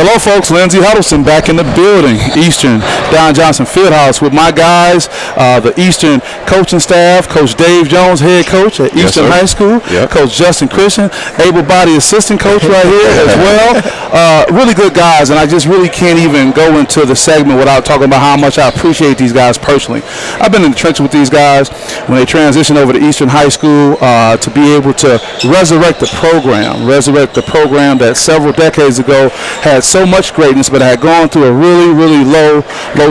Hello, folks. Lindsay Huddleston back in the building. Eastern Don Johnson Fieldhouse with my guys, the Eastern coaching staff, Coach Dave Jones, head coach at Eastern High School, Coach Justin Christian, able-bodied assistant coach right here as well. Really good guys, and I just really can't even go into the segment without talking about how much I appreciate these guys personally. I've been in the trenches with these guys when they transitioned over to Eastern High School to be able to resurrect the program that several decades ago had so much greatness, but had gone through a really, really low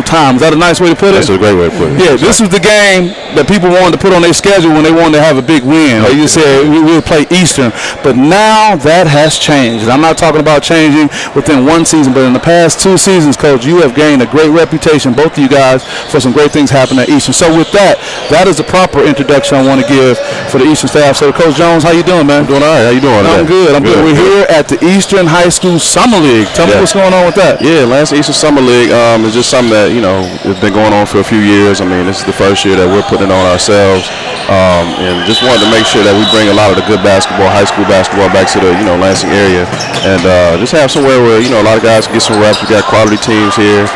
time. Is that a nice way to put it? That's a great way to put it. Yeah, this was the game that people wanted to put on their schedule when they wanted to have a big win. Like you said, we will play Eastern. But now that has changed. And I'm not talking about changing within one season, but in the past 2 seasons, Coach, you have gained a great reputation, both of you guys, for some great things happening at Eastern. So with that is a proper introduction I want to give for the Eastern staff. So Coach Jones, how you doing, man? I'm doing all right. How you doing? I'm good. I'm good. We're here at the Eastern High School Summer League. Tell me what's going on with that. Yeah, Lansing Eastern Summer League is just something that, has been going on for a few years. I mean, this is the first year that we're putting it on ourselves. And just wanted to make sure that we bring a lot of the good basketball, high school basketball, back to the, Lansing area. And just have somewhere where, a lot of guys can get some reps. We got quality teams here.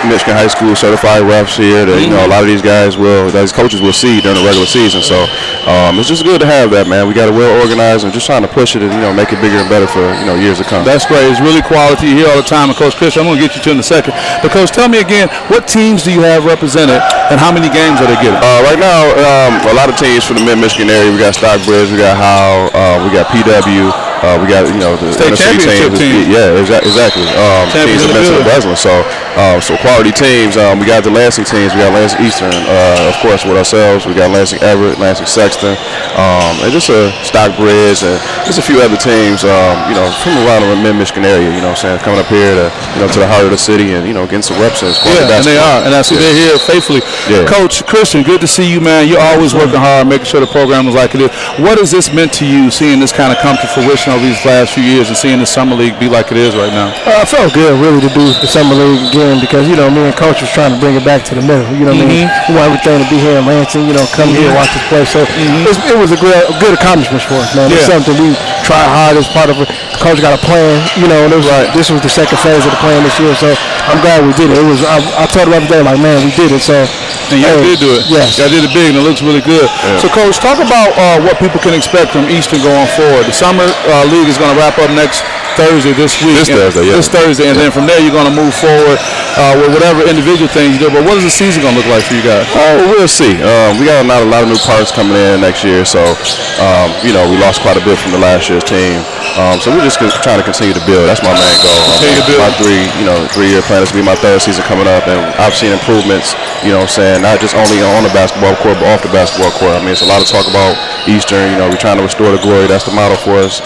Michigan High School certified refs here that, a lot of these coaches will see during the regular season. So it's just good to have that, man. We got it well organized and just trying to push it and, make it bigger and better for, years to come. That's great. It's really quality. You hear all the time. And Coach Christian, I'm going to get you to in a second. But Coach, tell me again, what teams do you have represented and how many games are they getting? Right now, a lot of teams from the mid-Michigan area. We got Stockbridge, we got Howe, we got PW. We got, the state championship team. Yeah, exactly. Teams have been to the Breslin. So quality teams. We got the Lansing teams. We got Lansing Eastern, of course, with ourselves. We got Lansing Everett, Lansing Sexton, and just a Stockbridge, and just a few other teams, from around the mid-Michigan area. Coming up here to the heart of the city and getting some reps in. And they are, and I see they're here faithfully. Yeah. Coach Christian, good to see you, man. You're always working hard, making sure the program is like it is. What has this meant to you, seeing this kind of come to fruition over these last few years and seeing the Summer League be like it is right now? I felt good, really, to do the Summer League again because, me and Coach was trying to bring it back to the middle. You know what I mean? We want everything to be here in Lansing, come here, watch this play. So it was a good accomplishment for us, man. It's something we tried hard as part of it. Coach got a plan, this was the second phase of the plan this year. So I'm glad we did it. I told him the other day, like, man, we did it. So and y'all did do it. Yes. Y'all did it big, and it looks really good. Yeah. So, Coach, talk about what people can expect from Eastern going forward. The Summer League is going to wrap up next Thursday this week. This Thursday, and then from there you're going to move forward with whatever individual things you do. But what is the season going to look like for you guys? We'll see. We got a lot of new parts coming in next year, so we lost quite a bit from the last year's team. So we're just trying to continue to build. That's my main goal. My 3-year plan. This will be my 3rd season coming up, and I've seen improvements. Not just only on the basketball court, but off the basketball court. I mean, it's a lot of talk about Eastern. We're trying to restore the glory. That's the motto for us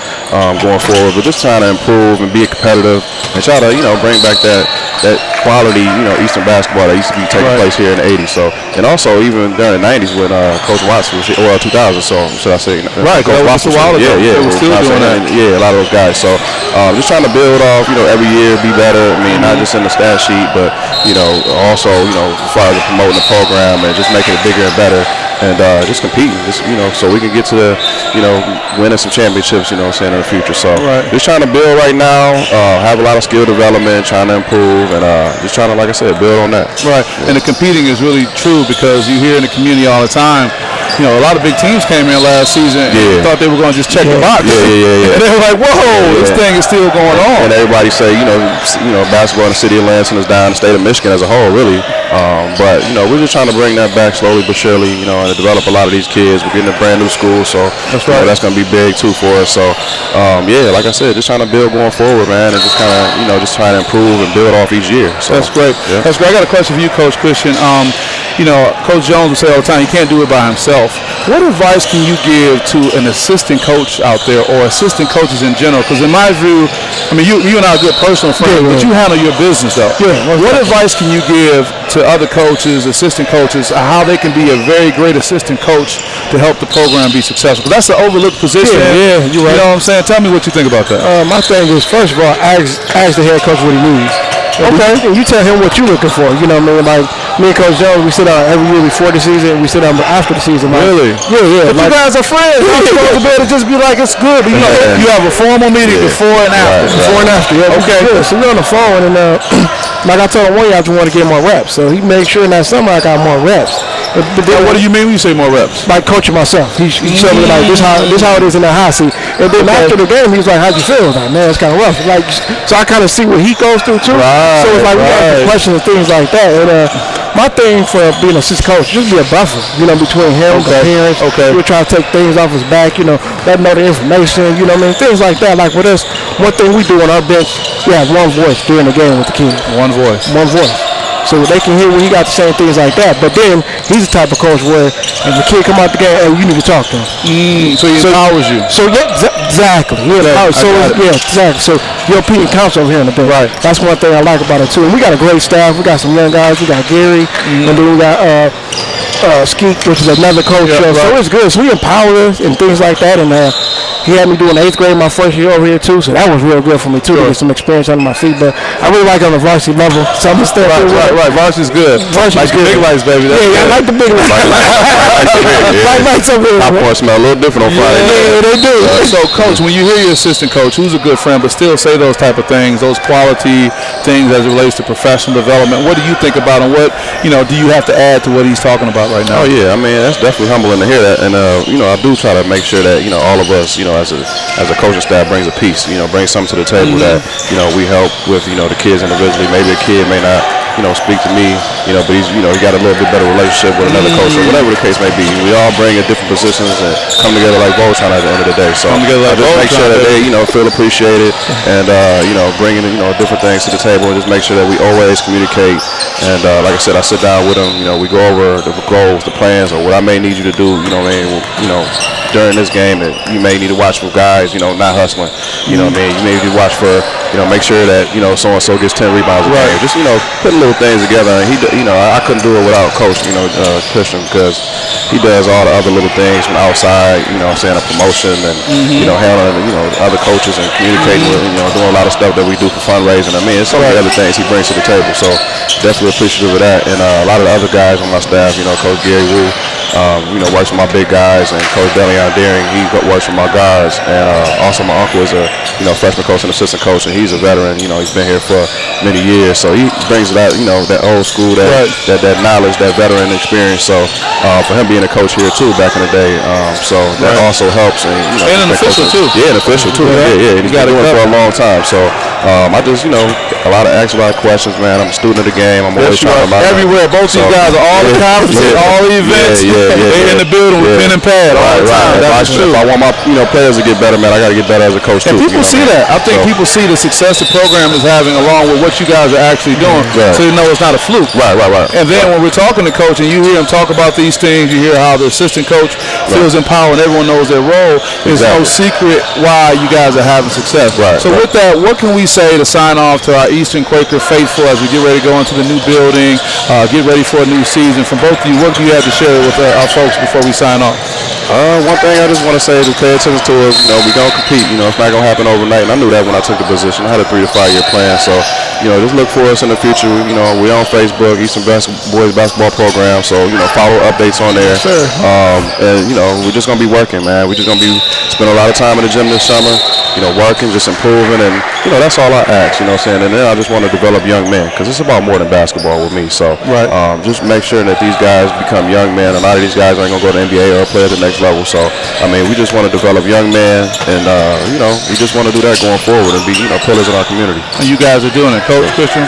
going forward. But just trying to improve and be competitive and try to bring back that quality Eastern basketball that used to be taking place here in the 80s. So, and also even during the 90s when Coach Watts was here, or 2000. So should I say? Coach Watts was a while ago. Yeah, we're still doing that. Yeah, a lot of those guys. So just trying to build off every year, be better. I mean, not just in the stat sheet, but also as far as promoting the program and just making it bigger and better. And just competing, so we can get to the, winning some championships, in the future. So just trying to build right now, have a lot of skill development, trying to improve, and just trying to, like I said, build on that. Right, and the competing is really true because you hear in the community all the time, a lot of big teams came in last season and thought they were going to just check the box. And they were like, whoa, this thing is still going on. And everybody say, basketball in the city of Lansing is down, the state of Michigan as a whole, really. But, we're just trying to bring that back slowly but surely, and develop a lot of these kids. We're getting a brand new school, so that's going to be big too for us. So, like I said, just trying to build going forward, man, and just kind of, just trying to improve and build off each year. So that's great. Yeah. That's great. I got a question for you, Coach Christian. Coach Jones will say all the time, he can't do it by himself. What advice can you give to an assistant coach out there or assistant coaches in general? Because in my view, I mean, you and I are good personal friends, but you handle your business, though. What advice can you give to other coaches, assistant coaches, how they can be a very great assistant coach to help the program be successful? Because that's an overlooked position. Yeah, you're right. You know what I'm saying? Tell me what you think about that. My thing is, first of all, ask the head coach what he needs. And you tell him what you're looking for. You know what I mean? Like me and Coach Jones, we sit down every year before the season, and we sit down after the season. Like, really? Yeah. But like, you guys are friends. You're supposed to be able to just be like, it's good. But you have a formal meeting before and after. Before and after. Yeah. Okay. Good. So we're on the phone, and like I told him one year, I just want to get more reps. So he made sure that summer I got more reps. But then, what do you mean when you say more reps? Like coaching myself. He showed me like this how it is in the high seat. And then after the game, he was like, "How'd you feel?" I was like, "Man, it's kind of rough." Like, so I kind of see what he goes through too. Right, so it's like we got questions and things like that. And my thing for being an assistant coach, just be a buffer, between him, the parents. We try to take things off his back, let him know the information, things like that. Like with us, one thing we do on our bench, we have one voice during the game with the kids. One voice. So they can hear when he got to say things like that. But then he's the type of coach where if the kid come out the game, hey, you need to talk to him. So he empowers you. So yeah, exactly. Exactly. So your opinion counts over here in the bench. Right. That's one thing I like about it too. And we got a great staff. We got some young guys. We got Gary, and then we got Skeek, which is another coach. So it's good. So we empower us and things like that. And he had me doing 8th grade my first year over here too. So that was real good for me too to get some experience under my feet. But I really like on the varsity level. So I'm still Right. Varsity's good. Varsity's good. Big lights, baby. I like the big lights. Light lights over here. Popcorn smell a little different on Friday. Yeah, they do. So, Coach, when you hear your assistant coach, who's a good friend, but still say those type of things, those quality things as it relates to professional development, what do you think about him? What do you have to add to what he's talking about right now? Oh yeah, I mean that's definitely humbling to hear that, and I do try to make sure that all of us, as a coaching staff, brings a piece, brings something to the table that we help with, the kids individually. Maybe a kid may not speak to me, but he's, he got a little bit better relationship with another coach or whatever the case may be. We all bring in different positions and come together like Voltron at the end of the day. So I just make sure that they, feel appreciated and, bringing, different things to the table and just make sure that we always communicate. And like I said, I sit down with them, we go over the goals, the plans, or what I may need you to do, during this game that you may need to watch for guys, not hustling. You may need to watch for, make sure that, so-and-so gets 10 rebounds a game. Just, putting little things together. And I couldn't do it without Coach, Christian, because he does all the other little things from outside, saying a promotion and, handling, other coaches and communicating with, doing a lot of stuff that we do for fundraising. I mean, it's so many other things he brings to the table. So definitely appreciative of that. And a lot of the other guys on my staff, Coach Gary Wu, works with my big guys, and Coach Delion Deering, he works with my guards. And also my uncle is a, freshman coach and assistant coach, and he's a veteran. He's been here for many years. So he brings that, that old school, that knowledge, that veteran experience. So for him being a coach here too back in the day, so that also helps. And an official too. Yeah, an official too. Yeah. And he's been doing it for a long time. So I just, ask a lot of questions, man. I'm a student of the game. I'm always trying to learn. Everywhere. Both these guys are all the conferences, all the events. They're in the building with pen and pad all the time. That's true. If I want my players to get better, man, I got to get better as a coach too. And people see that. I think people see the success the program is having along with what you guys are actually doing, so they know it's not a fluke. Right. And then when we're talking to Coach and you hear him talk about these things, you hear how the assistant coach feels empowered and everyone knows their role. There's no secret why you guys are having success. So with that, what can we say to sign off to our Eastern Quaker faithful as we get ready to go into the new building, get ready for a new season? From both of you, what do you have to share with our folks before we sign off? One thing I just want to say is to pay attention to us. We're going to compete. It's not going to happen overnight. And I knew that when I took the position. I had a 3 to 5 year plan. So, just look for us in the future. We're on Facebook, Eastern Boys Basketball Program. So, follow updates on there. Sure. And, we're just going to be working, man. We're just going to be spending a lot of time in the gym this summer, working, just improving. And, that's all I ask, And then I just want to develop young men because it's about more than basketball with me. So, just make sure that these guys become young men. A lot of these guys ain't going to go to the NBA or play at the next level. So, we just want to develop young men, and we just want to do that going forward and be, pillars in our community. And you guys are doing it, Coach Christian.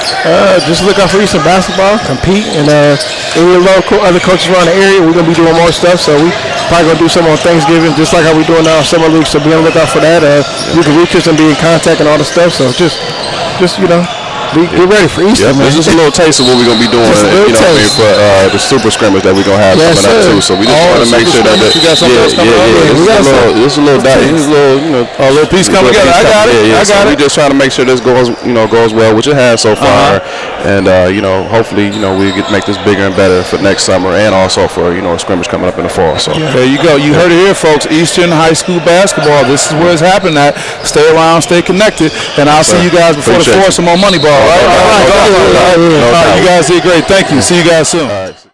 Just look out for Eastern basketball, compete, and any other coaches around the area, we're gonna be doing more stuff. So we probably gonna do some on Thanksgiving, just like how we doing now summer league. So be on the lookout for that. You can reach us and be in contact and all the stuff. So just get ready for Easter, man. This is a little taste of what we're going to be doing, for the super scrimmage that we're going to have coming up, too. So we just want to make sure that you got something else coming up. This is a little a little piece coming together. I got it. We're just trying to make sure this goes well, which it has so far. and hopefully we make this bigger and better for next summer, and also for a scrimmage coming up in the fall. So there you go. You heard it here, folks. Eastern High School basketball. This is where it's happening at. Stay around, stay connected, and I'll see you guys before the 4th some more money ball. All right. You guys did great. Thank you. See you guys soon.